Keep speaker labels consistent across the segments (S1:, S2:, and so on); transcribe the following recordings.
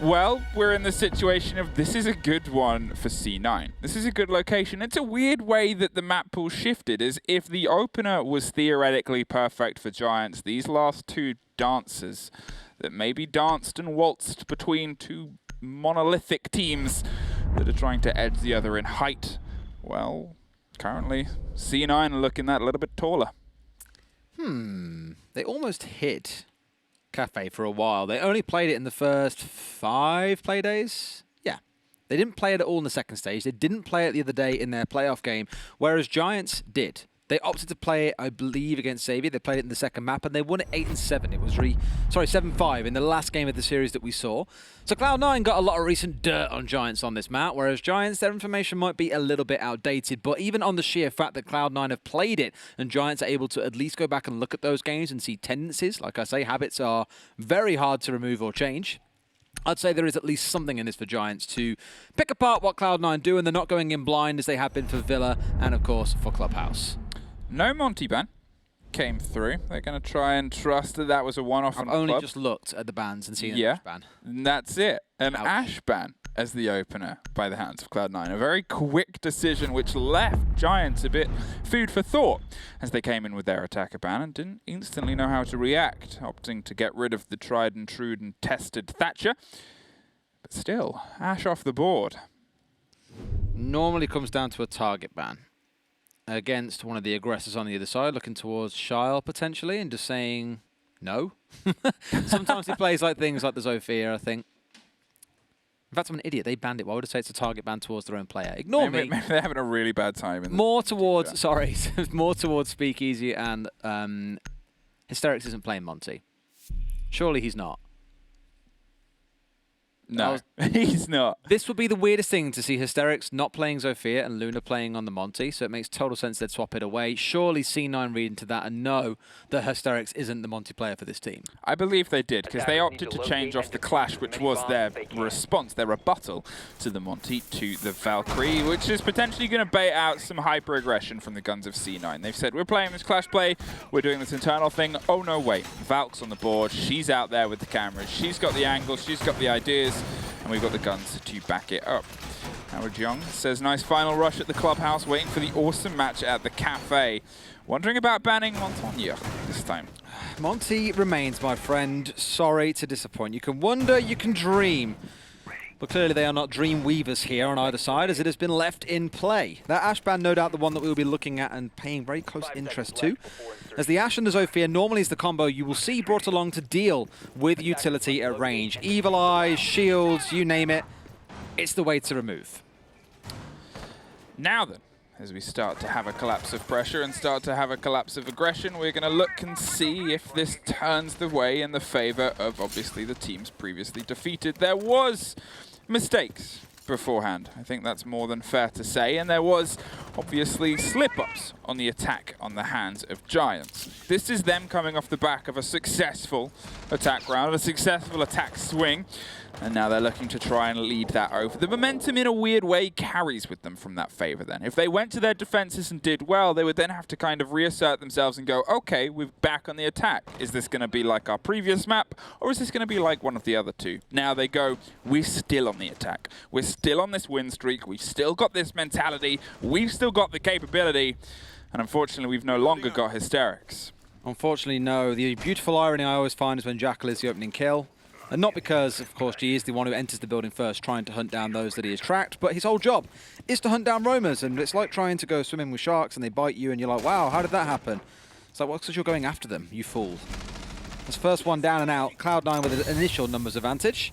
S1: Well, we're in the situation of this is a good one for C9. This is a good location. It's a weird way that the map pool shifted, as if the opener was theoretically perfect for Giants, these last two dancers that maybe danced and waltzed between two monolithic teams that are trying to edge the other in height, well, currently C9 are looking that a little bit taller.
S2: They almost hit Cafe for a while. They only played it in the first 5 play days. Yeah. They didn't play it at all in the second stage. They didn't play it the other day in their playoff game, whereas Giants did. They opted to play it, I believe, against Xavier. They played it in the second map, and they won it 8-7. It was 7-5 in the last game of the series that we saw. So Cloud9 got a lot of recent dirt on Giants on this map, whereas Giants, their information might be a little bit outdated. But even on the sheer fact that Cloud9 have played it, and Giants are able to at least go back and look at those games and see tendencies, like I say, habits are very hard to remove or change. I'd say there is at least something in this for Giants to pick apart what Cloud9 do, and they're not going in blind as they have been for Villa and, of course, for Clubhouse.
S1: No Monty ban came through. They're going to try and trust that that was a one-off.
S2: I've only just looked at the bans and seen an Ash ban.
S1: That's it. An Ash ban as the opener by the hands of Cloud9. A very quick decision which left Giants a bit food for thought as they came in with their attacker ban and didn't instantly know how to react, opting to get rid of the tried and true and tested Thatcher. But still, Ash off the board.
S2: Normally comes down to a target ban against one of the aggressors on the other side, looking towards Shile potentially and just saying no. Sometimes he plays like things like the Zofia, I think. In fact, I'm an idiot. They banned it. Why would I say it's a target ban towards their own player? Ignore me.
S1: Maybe they're having a really bad time.
S2: More towards, sorry, more towards Speakeasy and Hysterics isn't playing Monty. Surely he's not.
S1: No, he's not.
S2: This would be the weirdest thing to see Hysterics not playing Zofia and Luna playing on the Monty, so it makes total sense they'd swap it away. Surely C9 read into that and know that Hysterics isn't the Monty player for this team.
S1: I believe they did, because they opted to change off the Clash, which was their response, their rebuttal to the Monty, to the Valkyrie, which is potentially going to bait out some hyper-aggression from the guns of C9. They've said, we're playing this Clash play, we're doing this internal thing. Oh, no, wait. Valk's on the board. She's out there with the cameras. She's got the angles. She's got the ideas. And we've got the guns to back it up. Howard Young says, nice final rush at the clubhouse, waiting for the awesome match at the cafe. Wondering about banning Montagne this time.
S2: Monty remains, my friend. Sorry to disappoint. You can wonder, you can dream. But clearly they are not dream weavers here on either side, as it has been left in play. That Ash ban, no doubt the one that we will be looking at and paying very close interest to. As the Ash and the Zofia normally is the combo you will see brought along to deal with utility at range. Evil Eyes, shields, you name it. It's the way to remove.
S1: Now then, as we start to have a collapse of pressure and start to have a collapse of aggression, we're going to look and see if this turns the way in the favor of, obviously, the teams previously defeated. There was mistakes beforehand. I think that's more than fair to say. And there was, obviously, slip-ups on the attack on the hands of Giants. This is them coming off the back of a successful attack round, a successful attack swing. And now they're looking to try and lead that over. The momentum, in a weird way, carries with them from that favor then. If they went to their defenses and did well, they would then have to kind of reassert themselves and go, okay, we're back on the attack. Is this going to be like our previous map, or is this going to be like one of the other two? Now they go, we're still on the attack. We're still on this win streak. We've still got this mentality. We've still got the capability. And unfortunately, we've no longer got Hysterics.
S2: Unfortunately, no. The beautiful irony I always find is when Jackal is the opening kill. And not because, of course, G is the one who enters the building first, trying to hunt down those that he has tracked, but his whole job is to hunt down roamers, and it's like trying to go swimming with sharks and they bite you and you're like, wow, how did that happen? It's like, well, because you're going after them, you fool. That's first one down and out. Cloud9 with an initial numbers advantage.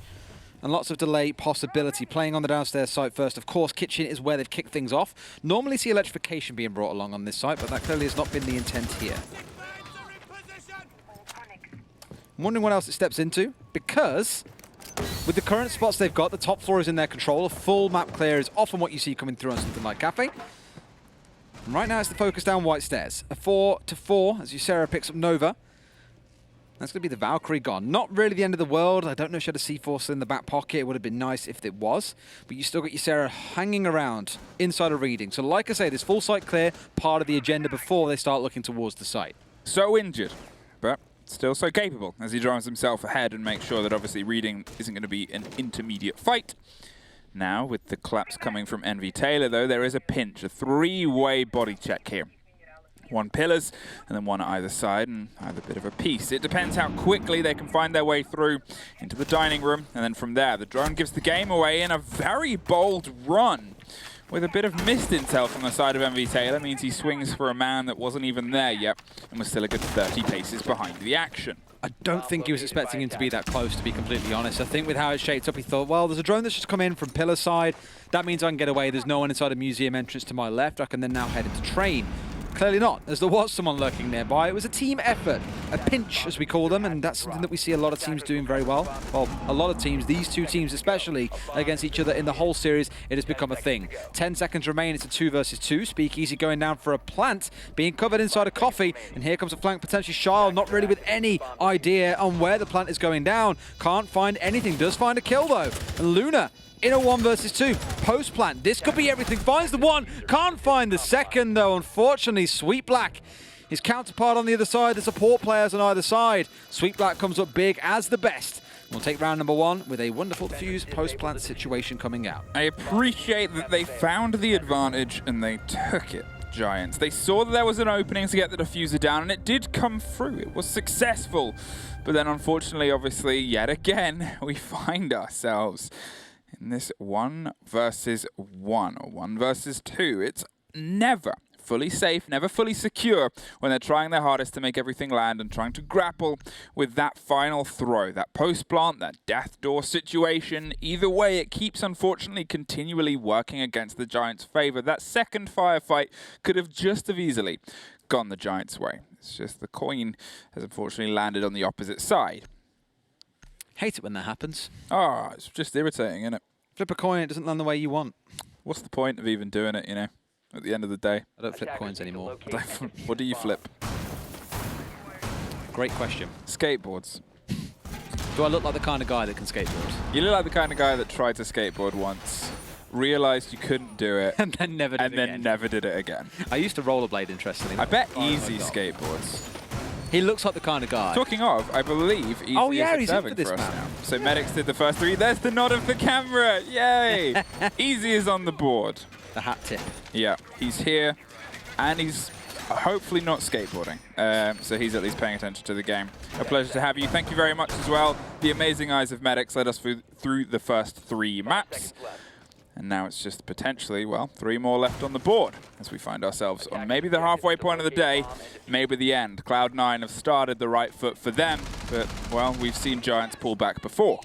S2: And lots of delay possibility. Playing on the downstairs site first. Of course, kitchen is where they've kicked things off. Normally see electrification being brought along on this site, but that clearly has not been the intent here. I'm wondering what else it steps into, because with the current spots they've got, the top floor is in their control. A full map clear is often what you see coming through on something like Cafe. And right now it's the focus down White Stairs. A 4-4 as Ysera picks up Nova. That's going to be the Valkyrie gone. Not really the end of the world. I don't know if she had a C4 in the back pocket. It would have been nice if it was. But you still got Ysera hanging around inside a reading. So like I say, this full site clear, part of the agenda before they start looking towards the site.
S1: So injured, but still so capable as he drives himself ahead and makes sure that obviously reading isn't going to be an intermediate fight. Now, with the collapse coming from Envy Taylor, though, there is a pinch, a three-way body check here. One pillars, and then one at either side, and either bit of a piece. It depends how quickly they can find their way through into the dining room, and then from there, the drone gives the game away in a very bold run. With a bit of missed intel from the side of Envy Taylor, means he swings for a man that wasn't even there yet, and was still a good 30 paces behind the action.
S2: I don't think he was expecting him to be that close, to be completely honest. I think with how it shaped up, he thought, well, there's a drone that's just come in from pillar side. That means I can get away. There's no one inside a museum entrance to my left. I can then now head into train. Clearly not, as there was someone lurking nearby. It was a team effort, a pinch, as we call them, and that's something that we see a lot of teams doing very well. Well, a lot of teams, these two teams especially, against each other in the whole series, it has become a thing. 10 seconds remain, it's a 2 versus 2. Speakeasy going down for a plant, being covered inside a coffee, and here comes a flank, potentially Shile, not really with any idea on where the plant is going down. Can't find anything, does find a kill though. And Luna, in a 1 versus 2, post-plant. This could be everything. Finds the one, can't find the second though. Unfortunately, Sweet Black, his counterpart on the other side, the support players on either side. Sweet Black comes up big as the best. We'll take round number 1 with a wonderful defuse post-plant situation coming out.
S1: I appreciate that they found the advantage and they took it, Giants. They saw that there was an opening to get the diffuser down, and it did come through. It was successful. But then unfortunately, obviously, yet again, we find ourselves in this 1 versus 1 or 1 versus 2. It's never fully safe, never fully secure when they're trying their hardest to make everything land and trying to grapple with that final throw, that post-plant, that death door situation. Either way, it keeps, unfortunately, continually working against the Giants' favor. That second firefight could have just as easily gone the Giants' way. It's just the coin has unfortunately landed on the opposite side.
S2: Hate it when that happens.
S1: Oh, it's just irritating, isn't it?
S2: Flip a coin, it doesn't land the way you want.
S1: What's the point of even doing it, you know, at the end of the day?
S2: I don't flip coins anymore.
S1: What do you flip?
S2: Great question.
S1: Skateboards.
S2: Do I look like the kind of guy that can skateboard?
S1: You look like the kind of guy that tried to skateboard once, realized you couldn't do it,
S2: and then never did it again. I used to rollerblade, interestingly.
S1: I bet Easy skateboards.
S2: He looks like the kind of guy.
S1: Talking of, I believe Easy is serving for us now. So Medics did the first 3. There's the nod of the camera. Yay! Easy is on the board.
S2: The hat tip.
S1: Yeah, he's here, and he's hopefully not skateboarding. So he's at least paying attention to the game. A pleasure to have you. Thank you very much as well. The amazing eyes of Medics led us through the first 3 maps. And now it's just potentially, well, 3 more left on the board as we find ourselves on maybe the halfway point of the day, maybe the end. Cloud9 have started the right foot for them, but, well, we've seen Giants pull back before.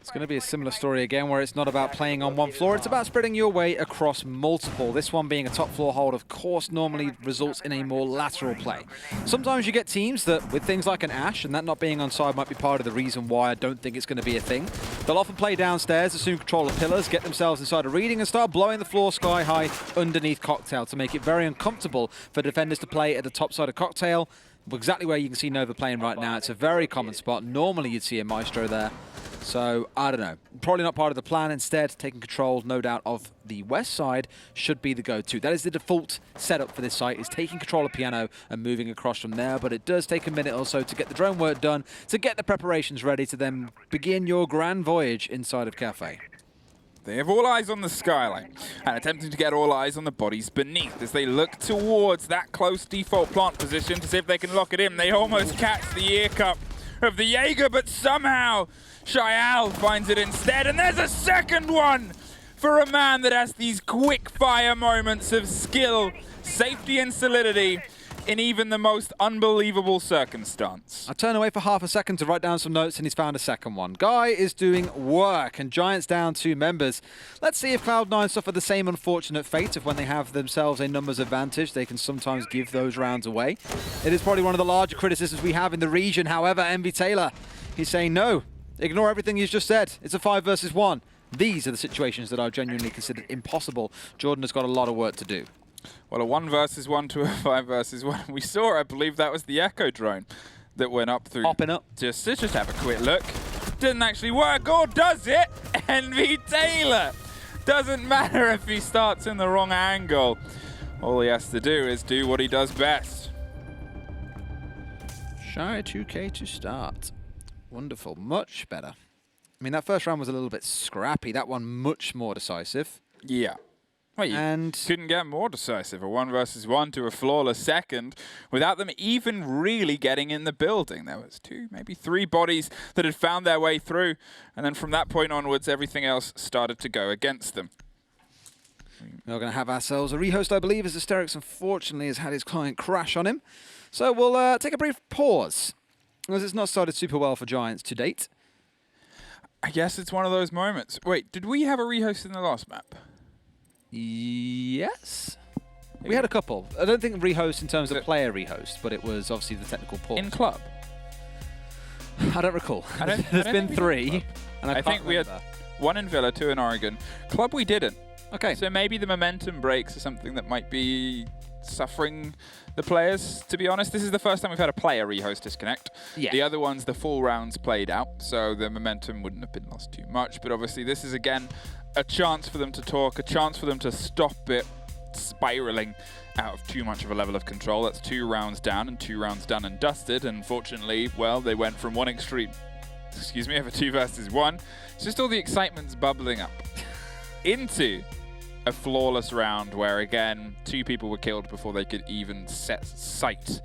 S2: It's going to be a similar story again, where it's not about playing on one floor, it's about spreading your way across multiple. This one being a top floor hold, of course, normally results in a more lateral play. Sometimes you get teams that, with things like an Ash, and that not being on side might be part of the reason why I don't think it's going to be a thing. They'll often play downstairs, assume control of pillars, get themselves inside a reading, and start blowing the floor sky high underneath Cocktail to make it very uncomfortable for defenders to play at the top side of Cocktail. Exactly where you can see Nova playing right now. It's a very common spot. Normally you'd see a Maestro there. So, I don't know. Probably not part of the plan. Instead, taking control, no doubt, of the west side should be the go-to. That is the default setup for this site, is taking control of Piano and moving across from there. But it does take a minute or so to get the drone work done, to get the preparations ready to then begin your grand voyage inside of Cafe.
S1: They have all eyes on the skyline and attempting to get all eyes on the bodies beneath as they look towards that close default plant position to see if they can lock it in. They almost catch the ear cup of the Jaeger, but somehow Shayal finds it instead, and there's a second one for a man that has these quick fire moments of skill, safety and solidity in even the most unbelievable circumstance.
S2: I turn away for half a second to write down some notes, and he's found a second one. Guy is doing work, and Giants down 2 members. Let's see if Cloud9 suffer the same unfortunate fate of when they have themselves a numbers advantage. They can sometimes give those rounds away. It is probably one of the larger criticisms we have in the region. However, Envy Taylor, he's saying no. Ignore everything he's just said. It's a 5 versus 1. These are the situations that are genuinely considered impossible. Jordan has got a lot of work to do.
S1: Well, a 1 versus 1 to a 5 versus 1. We saw, I believe that was the Echo drone that went up through.
S2: Hopping up.
S1: Just have a quick look. Didn't actually work, or does it? Envy Taylor. Doesn't matter if he starts in the wrong angle. All he has to do is do what he does best.
S2: Shy 2K to start. Wonderful. Much better. I mean, that first round was a little bit scrappy. That one much more decisive.
S1: Yeah. Well, you couldn't get more decisive. A 1 versus 1 to a flawless second without them even really getting in the building. There was 2, maybe 3 bodies that had found their way through. And then from that point onwards, everything else started to go against them.
S2: We're going to have ourselves a rehost, I believe, as Asterix unfortunately has had his client crash on him. So we'll take a brief pause, as it's not started super well for Giants to date.
S1: I guess it's one of those moments. Wait, did we have a rehost in the last map?
S2: Yes. We had a couple. I don't think rehost in terms of player rehost, but it was obviously the technical pause.
S1: In club?
S2: I don't recall. There's been 3. And I think we had
S1: 1 in Villa, 2 in Oregon. Club we didn't.
S2: Okay.
S1: So maybe the momentum breaks are something that might be suffering the players, to be honest. This is the first time we've had a player rehost disconnect.
S2: Yeah.
S1: The other ones, the full rounds played out, so the momentum wouldn't have been lost too much. But obviously this is, again, a chance for them to talk, a chance for them to stop it spiraling out of too much of a level of control. That's 2 rounds down and 2 rounds done and dusted. And unfortunately, well, they went from one extreme, over 2 versus 1. It's just all the excitement's bubbling up into a flawless round where, again, 2 people were killed before they could even set sight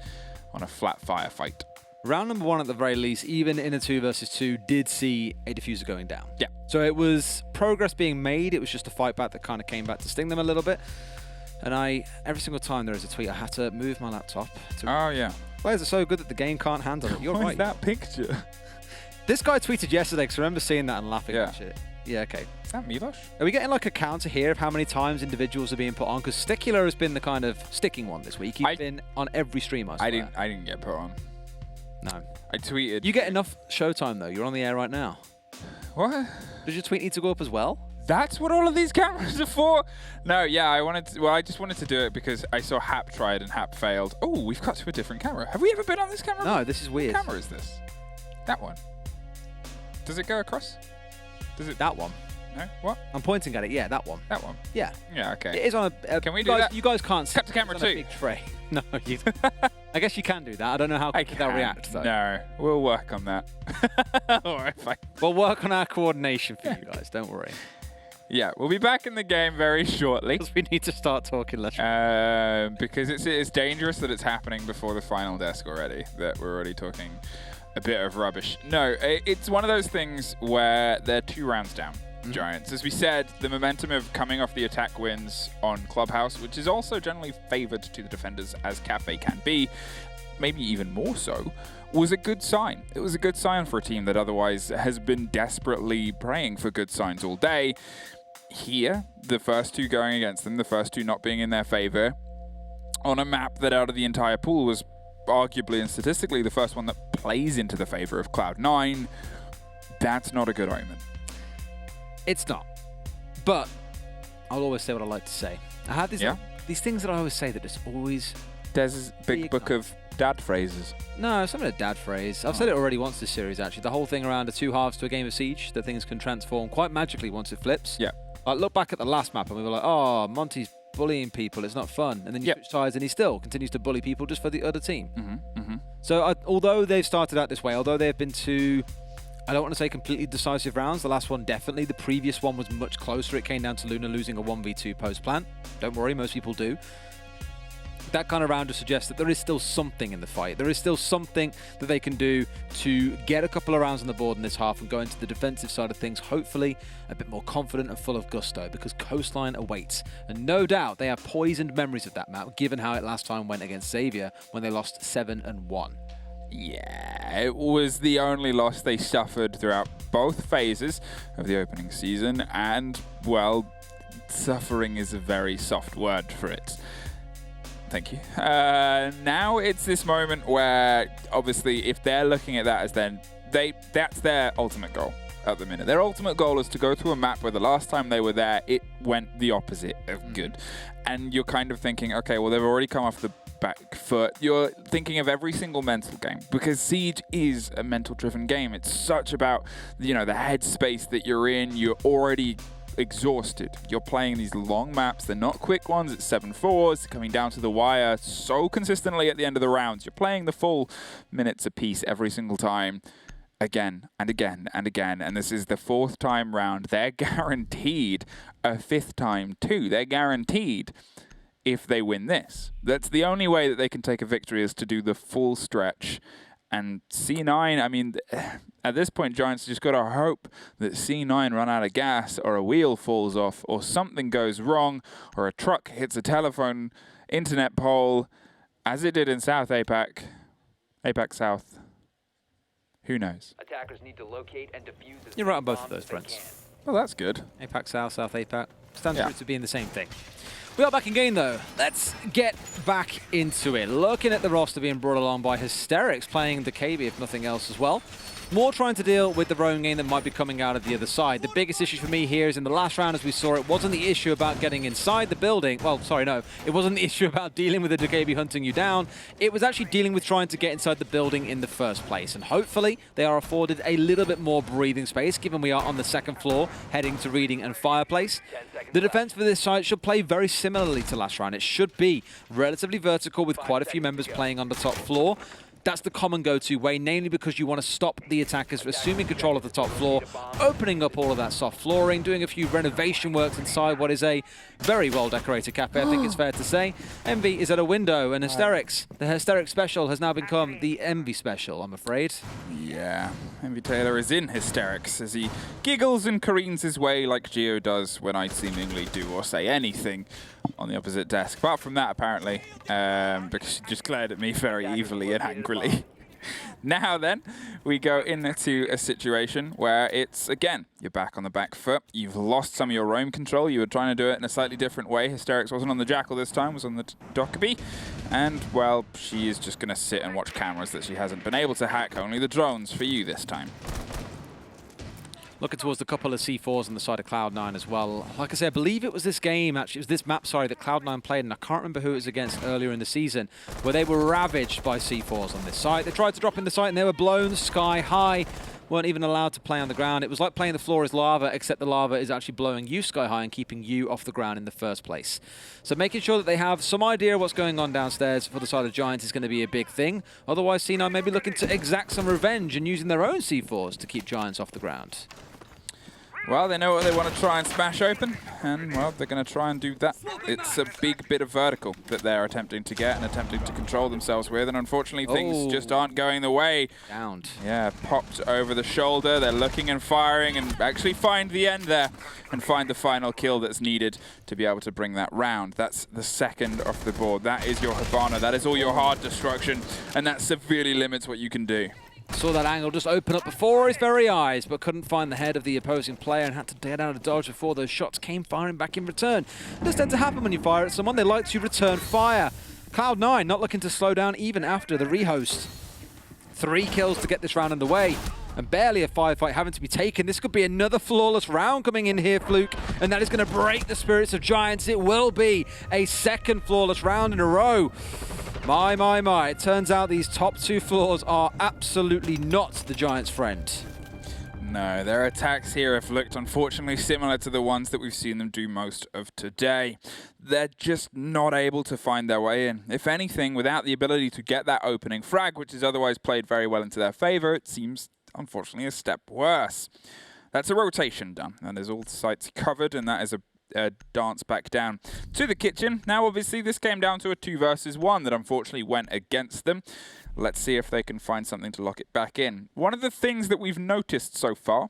S1: on a flat firefight.
S2: Round number 1, at the very least, even in a 2 versus 2, did see a diffuser going down.
S1: Yeah.
S2: So it was progress being made. It was just a fight back that kind of came back to sting them a little bit. And every single time there is a tweet, I had to move my laptop.
S1: Oh, yeah.
S2: Players are so good that the game can't handle it. You're
S1: what
S2: right.
S1: Is that picture?
S2: This guy tweeted yesterday, because I remember seeing that and laughing
S1: Yeah.
S2: at shit. Yeah, okay.
S1: Is that Milosh?
S2: Are we getting like a counter here of how many times individuals are being put on? Because Stickler has been the kind of sticking one this week. He's been on every stream, I swear.
S1: I didn't get put on.
S2: No.
S1: I tweeted.
S2: You get enough showtime, though. You're on the air right now.
S1: What?
S2: Does your tweet need to go up as well?
S1: That's what all of these cameras are for? No, yeah, I just wanted to do it because I saw Hap tried and Hap failed. Oh, we've cut to a different camera. Have we ever been on this camera?
S2: No, this is weird.
S1: What camera is this? That one. Does it go across? Does it?
S2: That one.
S1: No? What?
S2: I'm pointing at it. Yeah, that one.
S1: That one?
S2: Yeah.
S1: Yeah, okay.
S2: It is on a...
S1: Can we
S2: you
S1: do
S2: guys,
S1: that?
S2: You guys can't see.
S1: Cut to camera
S2: it's on
S1: 2.
S2: a big tray. No, you... I guess you can do that. I don't know how quickly they'll react, though.
S1: No, we'll work on that. All right, fine.
S2: We'll work on our coordination for you guys. Don't worry.
S1: Yeah, we'll be back in the game very shortly.
S2: Because we need to start talking less.
S1: Because it's dangerous that it's happening before the final desk already, that we're already talking a bit of rubbish. No, it's one of those things where they're 2 rounds down, Giants. As we said, the momentum of coming off the attack wins on Clubhouse, which is also generally favored to the defenders as Cafe can be, maybe even more so, was a good sign. It was a good sign for a team that otherwise has been desperately praying for good signs all day. Here, the first 2 going against them, the first 2 not being in their favor, on a map that out of the entire pool was arguably and statistically the first one that plays into the favor of Cloud9, that's not a good omen.
S2: It's not. But I'll always say what I like to say. I have these things that I always say that just always...
S1: There's a big book of dad phrases.
S2: No, it's not a dad phrase. I've said it already once this series, actually. The whole thing around the 2 halves to a game of Siege, that things can transform quite magically once it flips.
S1: Yeah.
S2: Like, look back at the last map and we were like, oh, Monty's bullying people. It's not fun. And then you switch sides and he still continues to bully people just for the other team. So although they've started out this way, although they've been 2, I don't want to say completely decisive rounds. The last one definitely. The previous one was much closer. It came down to Luna losing a 1v2 post-plant. Don't worry, most people do. That kind of round just suggests that there is still something in the fight. There is still something that they can do to get a couple of rounds on the board in this half and go into the defensive side of things, hopefully a bit more confident and full of gusto, because Coastline awaits. And no doubt they have poisoned memories of that map, given how it last time went against Xavier when they lost 7-1.
S1: Yeah, it was the only loss they suffered throughout both phases of the opening season, and, well, suffering is a very soft word for it. Thank you. Now it's this moment where, obviously, if they're looking at that as that's their ultimate goal at the minute. Their ultimate goal is to go to a map where the last time they were there, it went the opposite of good. And you're kind of thinking, okay, well, they've already come off the back foot. You're thinking of every single mental game, because Siege is a mental-driven game. It's such about, the headspace that you're in. You're already exhausted. You're playing these long maps. They're not quick ones. It's 7-4s coming down to the wire so consistently at the end of the rounds. You're playing the full minutes apiece every single time. Again and again and again, and this is the 4th time round. They're guaranteed a 5th time too. They're guaranteed if they win this. That's the only way that they can take a victory, is to do the full stretch. And C9, I mean, at this point, Giants just got to hope that C9 run out of gas, or a wheel falls off, or something goes wrong, or a truck hits a telephone internet pole, as it did in South APAC South. Who knows?
S3: Attackers need to locate and defuse.
S2: You're right on both of those fronts.
S1: Well, that's good.
S2: APAC South, South APAC. Stands for it to be in the same thing. We are back in game, though. Let's get back into it. Looking at the roster being brought along by Hysterics, playing the KB, if nothing else, as well. More trying to deal with the roam game that might be coming out of the other side. The biggest issue for me here is in the last round, as we saw, it wasn't the issue about getting inside the building. Well, sorry, no. It wasn't the issue about dealing with the DKB hunting you down. It was actually dealing with trying to get inside the building in the first place. And hopefully, they are afforded a little bit more breathing space, given we are on the 2nd floor, heading to Reading and Fireplace. The defense for this side should play very similarly to last round. It should be relatively vertical, with quite a few members playing on the top floor. That's the common go-to way, namely because you want to stop the attackers from assuming control of the top floor, opening up all of that soft flooring, doing a few renovation works inside what is a very well-decorated cafe, I think it's fair to say. Envy is at a window, and Hysterics, the Hysterics special has now become the Envy special, I'm afraid.
S1: Yeah, Envy Taylor is in hysterics as he giggles and careens his way like Gio does when I seemingly do or say anything on the opposite desk. Apart from that, apparently, because she just glared at me very evilly and angrily. Now then, we go into a situation where it's, again, you're back on the back foot. You've lost some of your roam control. You were trying to do it in a slightly different way. Hysterics wasn't on the Jackal this time, was on the Dockerby. And, well, she is just going to sit and watch cameras that she hasn't been able to hack. Only the drones for you this time.
S2: Looking towards the couple of C4s on the side of Cloud9 as well. Like I said, I believe it was this game, actually, it was this map, sorry, that Cloud9 played, and I can't remember who it was against earlier in the season, where they were ravaged by C4s on this site. They tried to drop in the site and they were blown sky high, weren't even allowed to play on the ground. It was like playing the floor as lava, except the lava is actually blowing you sky high and keeping you off the ground in the first place. So making sure that they have some idea of what's going on downstairs for the side of Giants is going to be a big thing. Otherwise, C9 may be looking to exact some revenge and using their own C4s to keep Giants off the ground.
S1: Well, they know what they want to try and smash open, and, well, they're going to try and do that. It's a big bit of vertical that they're attempting to get and attempting to control themselves with, and unfortunately things just aren't going the way.
S2: Downed.
S1: Yeah, popped over the shoulder. They're looking and firing and actually find the end there and find the final kill that's needed to be able to bring that round. That's the 2nd off the board. That is your Hibana. That is all your hard destruction, and that severely limits what you can do.
S2: Saw that angle just open up before his very eyes, but couldn't find the head of the opposing player and had to get out of dodge before those shots came firing back in return. This tends to happen when you fire at someone. They like to return fire. Cloud9 not looking to slow down even after the rehost. 3 kills to get this round underway, and barely a firefight having to be taken. This could be another flawless round coming in here, Fluke, and that is going to break the spirits of Giants. It will be a 2nd flawless round in a row. My, my, my. It turns out these top 2 floors are absolutely not the Giants' friend.
S1: No, their attacks here have looked, unfortunately, similar to the ones that we've seen them do most of today. They're just not able to find their way in. If anything, without the ability to get that opening frag, which is otherwise played very well into their favor, it seems, unfortunately, a step worse. That's a rotation done, and there's all the sites covered, and that is a dance back down to the kitchen. Now, obviously, this came down to a 2 versus 1 that unfortunately went against them. Let's see if they can find something to lock it back in. One of the things that we've noticed so far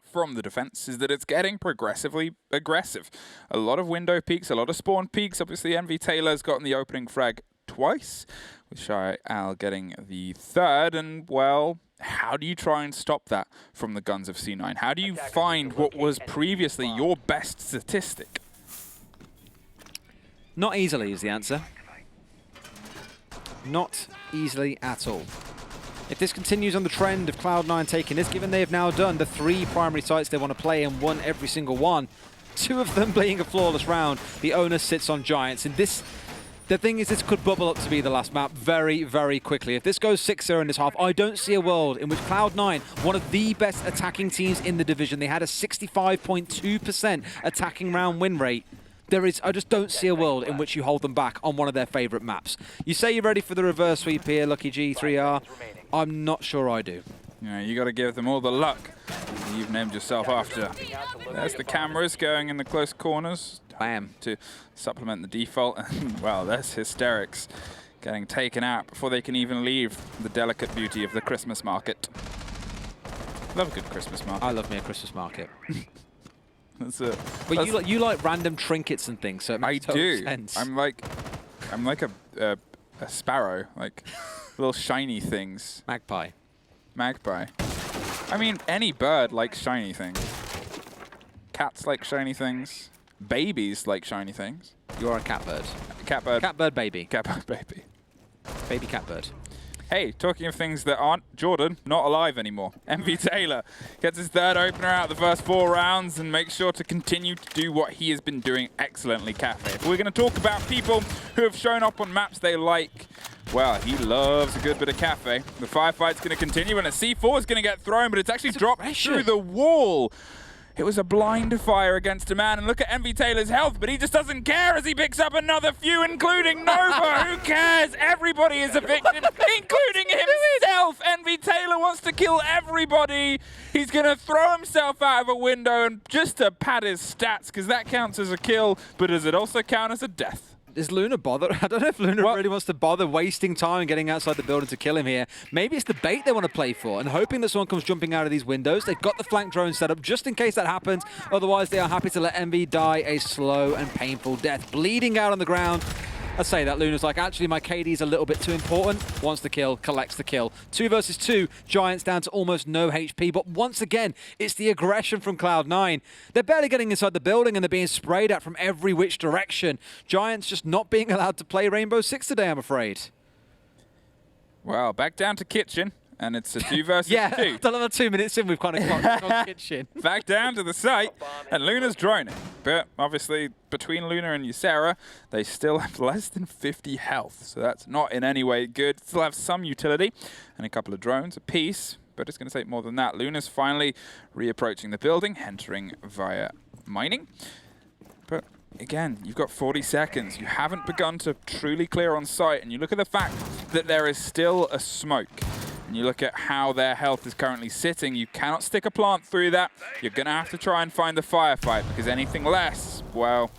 S1: from the defense is that it's getting progressively aggressive. A lot of window peaks, a lot of spawn peaks. Obviously, Envy Taylor's gotten the opening frag twice, with Shy Al getting the 3rd, and, well, how do you try and stop that from the guns of C9? How do you find what was previously your best statistic?
S2: Not easily is the answer. Not easily at all. If this continues on the trend of Cloud9 taking this, given they have now done the 3 primary sites they want to play and won every single one, 2 of them being a flawless round, the onus sits on Giants. And this The thing is, this could bubble up to be the last map very, very quickly. If this goes 6-0 in this half, I don't see a world in which Cloud9, one of the best attacking teams in the division, they had a 65.2% attacking round win rate. I just don't see a world in which you hold them back on one of their favorite maps. You say you're ready for the reverse sweep here, Lucky G3R. I'm not sure I do.
S1: Yeah, you got to give them all the luck you've named yourself after. There's the cameras going in the close corners.
S2: Bam.
S1: To supplement the default. And, well, there's Hysterics getting taken out before they can even leave the delicate beauty of the Christmas market. Love a good Christmas market.
S2: I love me a Christmas market.
S1: That's it.
S2: But you like random trinkets and things, so it makes total sense.
S1: I'm like a sparrow, like little shiny things.
S2: Magpie.
S1: I mean, any bird likes shiny things. Cats like shiny things. Babies like shiny things.
S2: You're a catbird.
S1: Catbird.
S2: Catbird baby.
S1: Catbird baby.
S2: Baby catbird.
S1: Hey, talking of things that aren't, Jordan, not alive anymore. MV Taylor gets his third opener out the first 4 rounds and makes sure to continue to do what he has been doing excellently, Cafe. If we're going to talk about people who have shown up on maps they like, well, he loves a good bit of Cafe. The firefight's going to continue and a C4 is going to get thrown, but it's actually dropped through the wall. It was a blind fire against a man, and look at MV Taylor's health, but he just doesn't care as he picks up another few, including Nova. Who cares? Everybody is a victim, including himself. MV Taylor wants to kill everybody. He's going to throw himself out of a window and just to pad his stats, because that counts as a kill, but does it also count as a death?
S2: Is Luna bother? I don't know if Luna really wants to bother wasting time and getting outside the building to kill him here. Maybe it's the bait they want to play for and hoping that someone comes jumping out of these windows. They've got the flank drone set up just in case that happens. Otherwise, they are happy to let MV die a slow and painful death. Bleeding out on the ground. I say that Luna's like, actually, my KD's a little bit too important. Wants the kill, collects the kill. 2 versus 2, Giants down to almost no HP. But once again, it's the aggression from Cloud9. They're barely getting inside the building and they're being sprayed at from every which direction. Giants just not being allowed to play Rainbow Six today, I'm afraid.
S1: Well, back down to Kitchen. And it's a 2 versus 2.
S2: Yeah, another 2 minutes in, we've kind of clocked on Kitchen.
S1: Back down to the site, and Luna's droning. But obviously, between Luna and Ysera, they still have less than 50 health. So that's not in any way good. Still have some utility and a couple of drones apiece. But it's going to take more than that. Luna's finally reapproaching the building, entering via mining. But again, you've got 40 seconds. You haven't begun to truly clear on site. And you look at the fact that there is still a smoke. And you look at how their health is currently sitting, you cannot stick a plant through that. You're going to have to try and find the firefight, because anything less, well,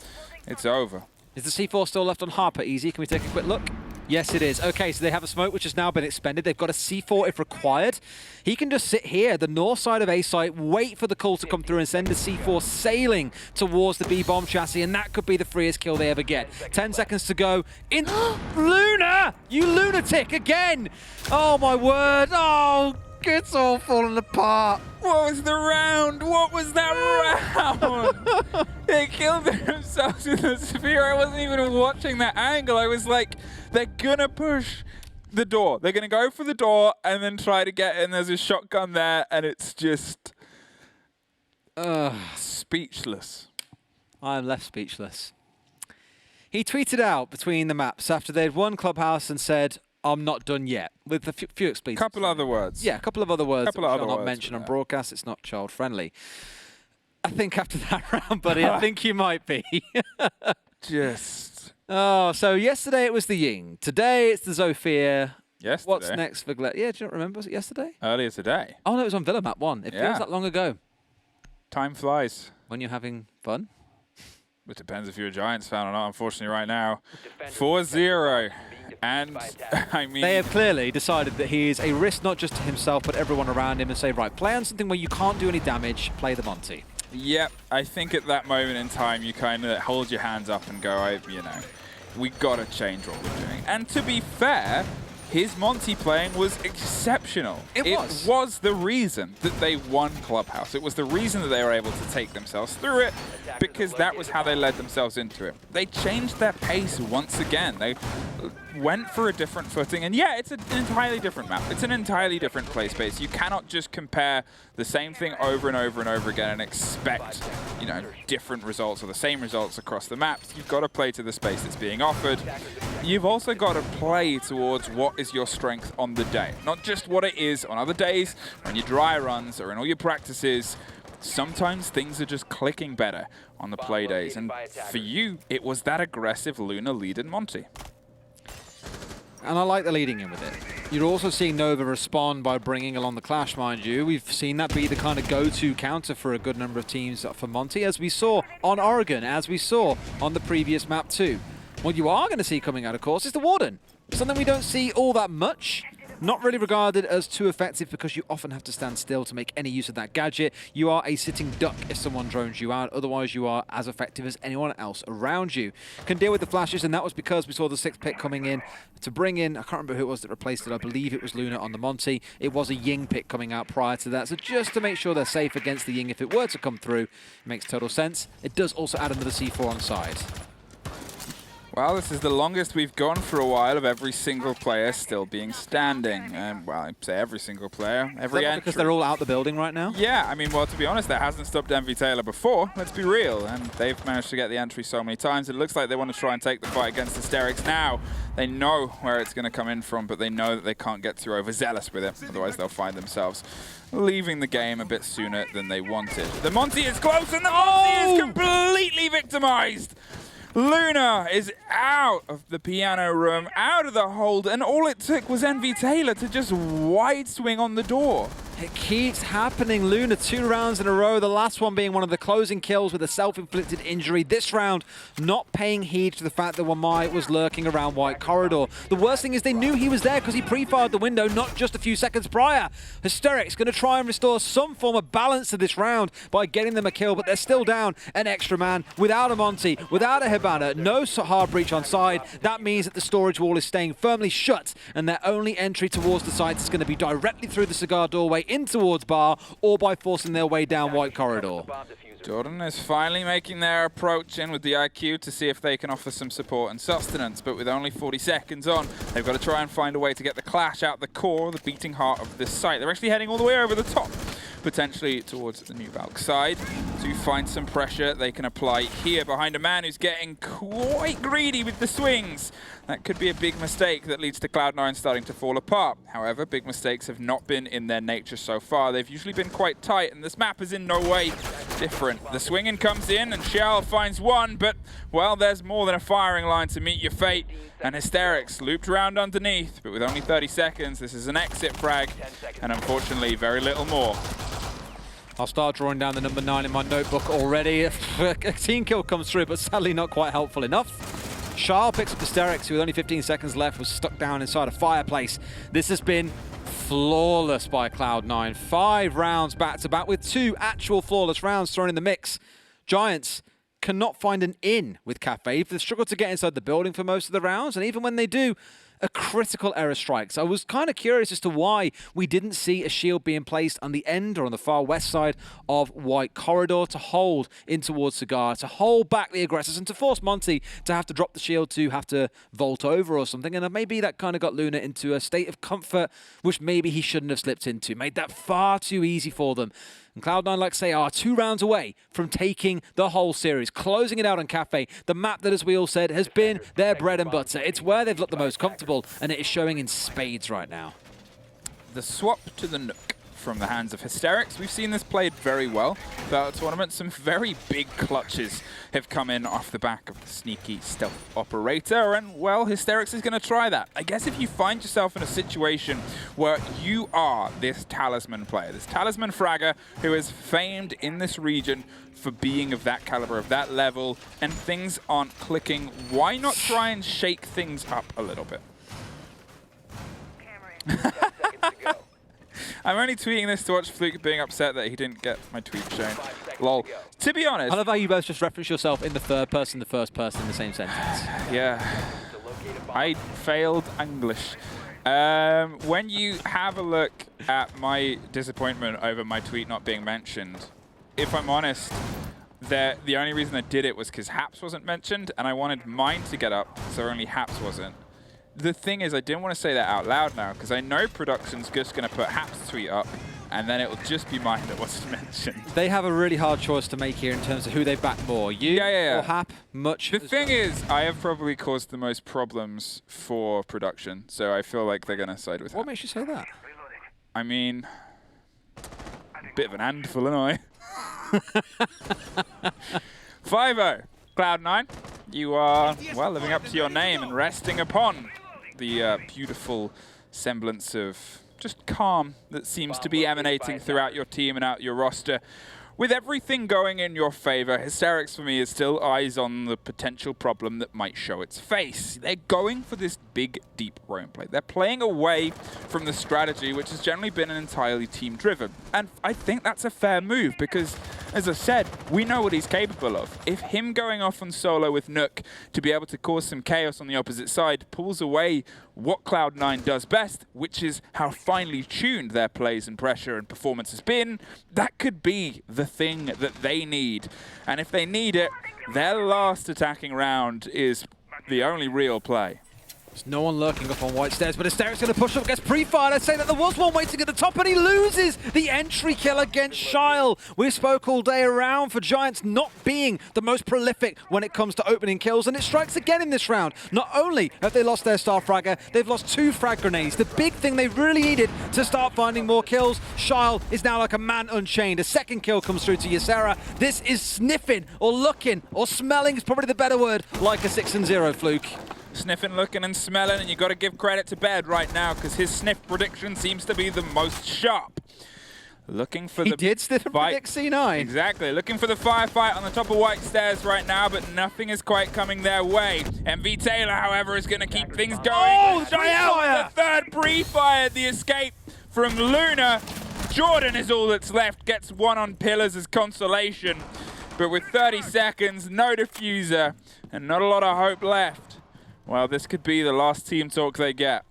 S1: it's over.
S2: Is the C4 still left on Harper? Easy. Can we take a quick look? Yes, it is. Okay, so they have a smoke which has now been expended. They've got a C4 if required. He can just sit here, the north side of A site, wait for the call to come through and send a C4 sailing towards the B bomb chassis, and that could be the freest kill they ever get. 10 seconds to go. In Luna! You lunatic again! Oh my word! Oh, it's all falling apart.
S1: What was the round? What was that round? They killed themselves with the spear. I wasn't even watching that angle. I was like, they're gonna push the door. They're gonna go for the door and then try to get in. There's a shotgun there, and it's just speechless.
S2: I'm left speechless. He tweeted out between the maps after they'd won Clubhouse and said, I'm not done yet, with a few expletives.
S1: Couple other words.
S2: Yeah, a couple of other words
S1: Couple of
S2: which
S1: other
S2: I'll not
S1: words
S2: mention on
S1: there.
S2: broadcast. It's not child friendly. I think after that round, buddy, I think you might be.
S1: Just.
S2: Oh, so yesterday it was the Ying. Today it's the Zofia.
S1: Yesterday.
S2: What's next for Glenn? Yeah, do you not remember? Was it yesterday?
S1: Earlier today.
S2: Oh, no, it was on Villa Map 1. It feels that long ago.
S1: Time flies.
S2: When you're having fun?
S1: It depends if you're a Giants fan or not, unfortunately, right now. 4-0. And, I mean...
S2: They have clearly decided that he is a risk not just to himself, but everyone around him, and say, right, play on something where you can't do any damage, play the Monty.
S1: Yep, I think at that moment in time, you kind of hold your hands up and go, you know, we got to change what we're doing. And to be fair, his Monty playing was exceptional.
S2: It
S1: was the reason that they won Clubhouse. It was the reason that they were able to take themselves through it, because that was how they led themselves into it. They changed their pace once again. They went for a different footing, and yeah, it's an entirely different map. It's an entirely different play space. You cannot just compare the same thing over and over and over again and expect, you know, different results or the same results across the maps. You've got to play to the space that's being offered. you've also got to play towards what is your strength on the day. Not just what it is on other days, on your dry runs, or in all your practices. Sometimes things are just clicking better on the play days. And for you, it was that aggressive Luna lead in Monty.
S2: And I like the leading in with it. You're also seeing Nova respond by bringing along the Clash, mind you. We've seen that be the kind of go-to counter for a good number of teams for Monty, as we saw on Oregon, as we saw on the previous Map 2. What you are going to see coming out, of course, is the Warden. Something we don't see all that much. Not really regarded as too effective because you often have to stand still to make any use of that gadget. You are a sitting duck if someone drones you out. Otherwise, you are as effective as anyone else around you. Can deal with the flashes, and that was because we saw the 6th pick coming in to bring in, I can't remember who it was that replaced it. I believe it was Luna on the Monty. It was a Ying pick coming out prior to that. So just to make sure they're safe against the Ying if it were to come through, it makes total sense. It does also add another C4 on side.
S1: Well, this is the longest we've gone for a while of every single player still being standing. Well, I'd say every single player, every entry.
S2: Because they're all out the building right now?
S1: Yeah, I mean, well, to be honest, that hasn't stopped Envy Taylor before. Let's be real. And they've managed to get the entry so many times. It looks like they want to try and take the fight against Hysterics now. They know where it's going to come in from, but they know that they can't get too overzealous with it. Otherwise, they'll find themselves leaving the game a bit sooner than they wanted. The Monty is close, and the Monty is completely victimized. Luna is out of the piano room, out of the hold, and all it took was Envy Taylor to just wide swing on the door.
S2: It keeps happening. Luna 2 rounds in a row, the last one being one of the closing kills with a self-inflicted injury. This round, not paying heed to the fact that Wamai was lurking around White Corridor. The worst thing is they knew he was there because he pre-fired the window not just a few seconds prior. Hysterics going to try and restore some form of balance to this round by getting them a kill, but they're still down an extra man without a Monty, without a Hibana, no hard breach on side. That means that the storage wall is staying firmly shut, and their only entry towards the site is going to be directly through the cigar doorway in towards Bar, or by forcing their way down White Corridor.
S1: Jordan is finally making their approach in with the IQ to see if they can offer some support and sustenance, but with only 40 seconds on, they've got to try and find a way to get the Clash out the core, the beating heart of this site. They're actually heading all the way over the top, potentially towards the New Valk side, to find some pressure they can apply here behind a man who's getting quite greedy with the swings. That could be a big mistake that leads to Cloud9 starting to fall apart. However, big mistakes have not been in their nature so far. They've usually been quite tight, and this map is in no way different. The swinging comes in, and Shell finds one, but, well, there's more than a firing line to meet your fate. And Hysterics looped around underneath, but with only 30 seconds, this is an exit frag, and unfortunately, very little more.
S2: I'll start drawing down the number 9 in my notebook already. A team kill comes through, but sadly not quite helpful enough. Charles picks up Hysterics, who with only 15 seconds left was stuck down inside a fireplace. This has been flawless by Cloud9. 5 rounds back-to-back with 2 actual flawless rounds thrown in the mix. Giants cannot find an in with Cafe. They've struggled to get inside the building for most of the rounds, and even when they do, a critical error strikes. I was kind of curious as to why we didn't see a shield being placed on the end or on the far west side of White Corridor to hold in towards Cigar, to hold back the aggressors and to force Monty to have to drop the shield, to have to vault over or something. And maybe that kind of got Luna into a state of comfort which maybe he shouldn't have slipped into. Made that far too easy for them. And Cloud9, like I say, are 2 rounds away from taking the whole series, closing it out on Cafe, the map that, as we all said, has been their bread and butter. It's where they've looked the most comfortable, and it is showing in spades right now.
S1: The swap to the Nook from the hands of Hysterics. We've seen this played very well throughout the tournament. Some very big clutches have come in off the back of the sneaky stealth operator, and, well, Hysterics is going to try that. I guess if you find yourself in a situation where you are this talisman player, this talisman fragger who is famed in this region for being of that caliber, of that level, and things aren't clicking, why not try and shake things up a little bit?
S3: 10 seconds to go.
S1: I'm only tweeting this to watch Fluke being upset that he didn't get my tweet shown. Lol. To be honest...
S2: I love how you both just reference yourself in the third person, the first person in the same sentence.
S1: Yeah. I failed English. When you have a look at my disappointment over my tweet not being mentioned, if I'm honest, the only reason I did it was because Haps wasn't mentioned, and I wanted mine to get up, so only Haps wasn't. The thing is, I didn't want to say that out loud now, because I know production's just going to put Haps' tweet up, and then it will just be mine that wasn't mentioned.
S2: They have a really hard choice to make here in terms of who they back more. You or Hap? Much.
S1: The thing is, I have probably caused the most problems for production, so I feel like they're going to side with
S2: What
S1: Hap.
S2: makes you say that?
S1: I mean, a bit of an handful, aren't I? 5-0, Cloud9. You are, well, living up to your name and resting upon the beautiful semblance of just calm that seems to be emanating throughout your team and out your roster. With everything going in your favor, Hysterics for me is still eyes on the potential problem that might show its face. They're going for this big, deep roam play. They're playing away from the strategy, which has generally been an entirely team-driven. And I think that's a fair move because, as I said, we know what he's capable of. If him going off on solo with Nook to be able to cause some chaos on the opposite side pulls away what Cloud9 does best, which is how finely tuned their plays and pressure and performance has been, that could be the thing that they need. And if they need it, their last attacking round is the only real play.
S2: There's no one lurking up on white stairs, but Hysteric's going to push up, gets pre-fired. I'd say that there was one waiting at the top, and he loses the entry kill against Shyle. We spoke all day around for Giants not being the most prolific when it comes to opening kills, and it strikes again in this round. Not only have they lost their star fragger, they've lost 2 frag grenades. The big thing they really needed to start finding more kills. Shyle is now like a man unchained. A second kill comes through to Ysera. This is sniffing, or looking, or smelling is probably the better word, like a 6-0 Fluke.
S1: Sniffing, looking, and smelling, and you got to give credit to Bed right now because his sniff prediction seems to be the most sharp. Looking for
S2: he
S1: the
S2: did sniff and predict C9.
S1: Exactly. Looking for the firefight on the top of white stairs right now, but nothing is quite coming their way. MV Taylor, however, is going to keep things going.
S2: Oh,
S1: Jael, the third pre-fire, the escape from Luna. Jordan is all that's left, gets one on pillars as consolation. But with 30 seconds, no diffuser, and not a lot of hope left. Well, this could be the last team talk they get.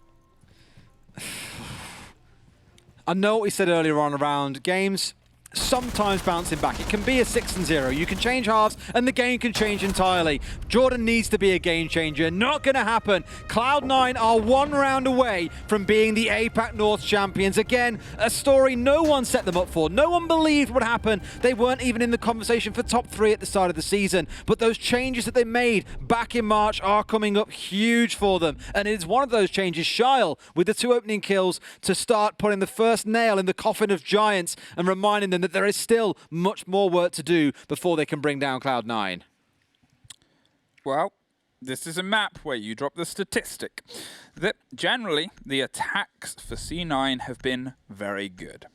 S2: I know what we said earlier on around games sometimes bouncing back. It can be a 6-0. You can change halves and the game can change entirely. Jordan needs to be a game changer. Not going to happen. Cloud9 are 1 round away from being the APAC North champions. Again, a story no one set them up for. No one believed would happen. They weren't even in the conversation for top 3 at the start of the season. But those changes that they made back in March are coming up huge for them. And it is one of those changes, Shyle, with the 2 opening kills to start putting the first nail in the coffin of Giants and reminding them that there is still much more work to do before they can bring down Cloud9.
S1: Well, this is a map where you drop the statistic that generally the attacks for C9 have been very good.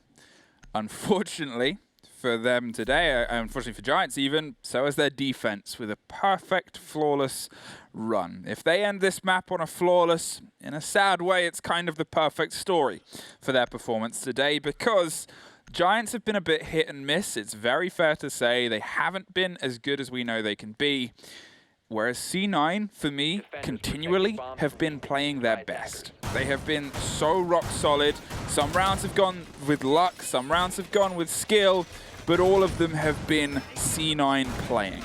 S1: Unfortunately for them today, unfortunately for Giants even, so is their defense with a perfect, flawless run. If they end this map on a flawless, in a sad way, it's kind of the perfect story for their performance today because Giants have been a bit hit and miss. It's very fair to say they haven't been as good as we know they can be. Whereas C9, for me, continually have been playing their best. They have been so rock solid. Some rounds have gone with luck, some rounds have gone with skill, but all of them have been C9 playing.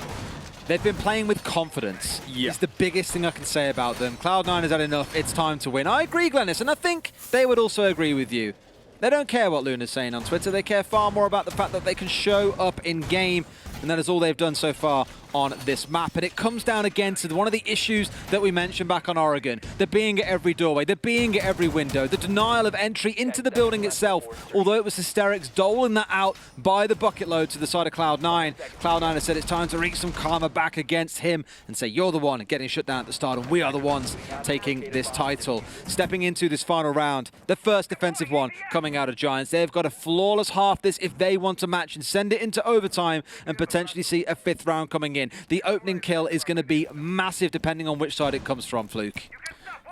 S2: They've been playing with confidence.
S1: Yeah.
S2: It's the biggest thing I can say about them. Cloud9 has had enough. It's time to win. I agree, Glennis, and I think they would also agree with you. They don't care what Luna's saying on Twitter. They care far more about the fact that they can show up in game, and that is all they've done so far on this map. And it comes down again to one of the issues that we mentioned back on Oregon. The being at every doorway, the being at every window, the denial of entry into the building itself. Although it was Hysterics doling that out by the bucket load to the side of Cloud9. Cloud9 has said it's time to wreak some karma back against him and say, you're the one getting shut down at the start and we are the ones taking this title. Stepping into this final round, the first defensive one coming out of Giants. They've got a flawless half this if they want to match and send it into overtime and potentially see a 5th round coming in. The opening kill is going to be massive depending on which side it comes from, Fluke.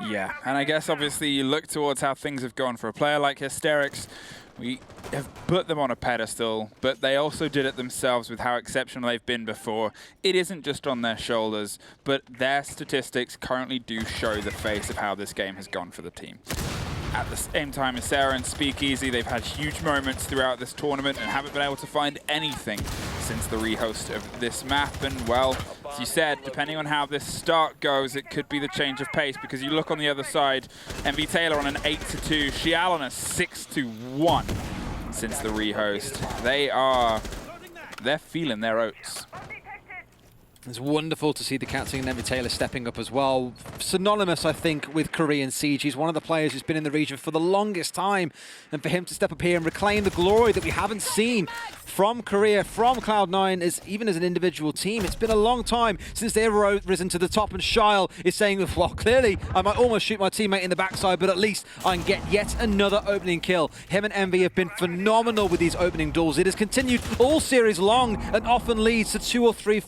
S1: Yeah, and I guess obviously you look towards how things have gone for a player like Hysterics. We have put them on a pedestal, but they also did it themselves with how exceptional they've been before. It isn't just on their shoulders, but their statistics currently do show the face of how this game has gone for the team. At the same time as Sarah and Speakeasy, they've had huge moments throughout this tournament and haven't been able to find anything since the rehost of this map. And well, as you said, depending on how this start goes, it could be the change of pace because you look on the other side, MV Taylor on an 8-2, Xial on a 6-1. since the rehost. They're feeling their oats.
S2: It's wonderful to see the captain and Envy Taylor stepping up as well. Synonymous, I think, with Korean Siege. He's one of the players who's been in the region for the longest time. And for him to step up here and reclaim the glory that we haven't seen from Korea, from Cloud9, even as an individual team. It's been a long time since they've risen to the top. And Shyle is saying, well, clearly, I might almost shoot my teammate in the backside, but at least I can get yet another opening kill. Him and Envy have been phenomenal with these opening duels. It has continued all series long and often leads to two or three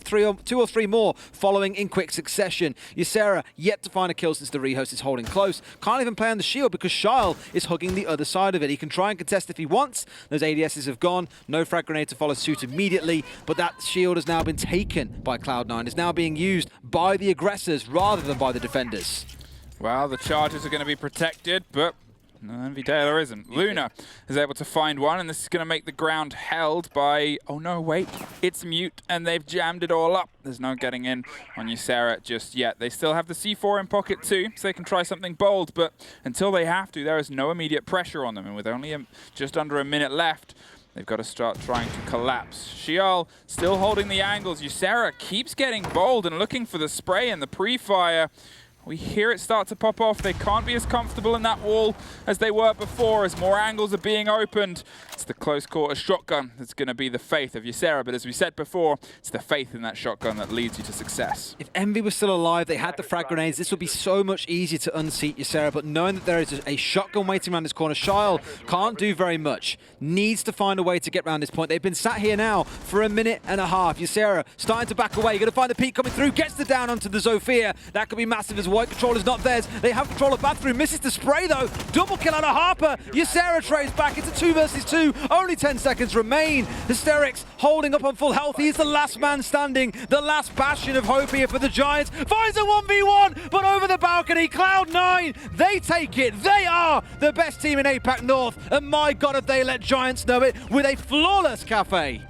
S2: more following in quick succession. Ysera yet to find a kill since the rehost is holding close. Can't even play on the shield because Shyle is hugging the other side of it. He can try and contest if he wants. Those ADSs have gone. No frag grenade to follow suit immediately, but that shield has now been taken by Cloud9. It's now being used by the aggressors rather than by the defenders.
S1: Well, the charges are going to be protected, but no, Envy Taylor isn't. Luna is able to find one, and this is going to make the ground held by... Oh no, wait. It's mute, and they've jammed it all up. There's no getting in on Ysera just yet. They still have the C4 in pocket too, so they can try something bold, but until they have to, there is no immediate pressure on them, and with only just under a minute left, they've got to start trying to collapse. Shial still holding the angles. Ysera keeps getting bold and looking for the spray and the pre-fire. We hear it start to pop off. They can't be as comfortable in that wall as they were before, as more angles are being opened. It's the close quarter shotgun that's going to be the faith of Ysera, but as we said before, it's the faith in that shotgun that leads you to success.
S2: If Envy was still alive, they had the frag grenades, this would be so much easier to unseat Ysera, but knowing that there is a shotgun waiting around this corner, Shyle can't do very much. Needs to find a way to get around this point. They've been sat here now for a minute and a half. Ysera starting to back away. You're going to find the peak coming through, gets the down onto the Zofia. That could be massive as White control is not theirs. They have control of Map3, misses the spray though. Double kill out of Harper. Ysera trades back into 2 versus 2. Only 10 seconds remain. Hysterics holding up on full health. He's the last man standing. The last bastion of hope here for the Giants. Finds a 1v1, but over the balcony, Cloud9, they take it. They are the best team in APAC North. And my God, have they let Giants know it with a flawless Cafe.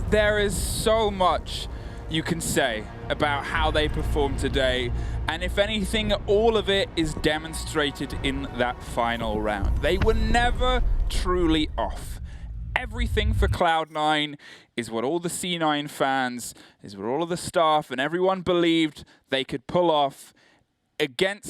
S1: There is so much you can say about how they performed today, and if anything, all of it is demonstrated in that final round. They were never truly off. Everything for Cloud9 is what all the C9 fans, is what all of the staff and everyone believed they could pull off against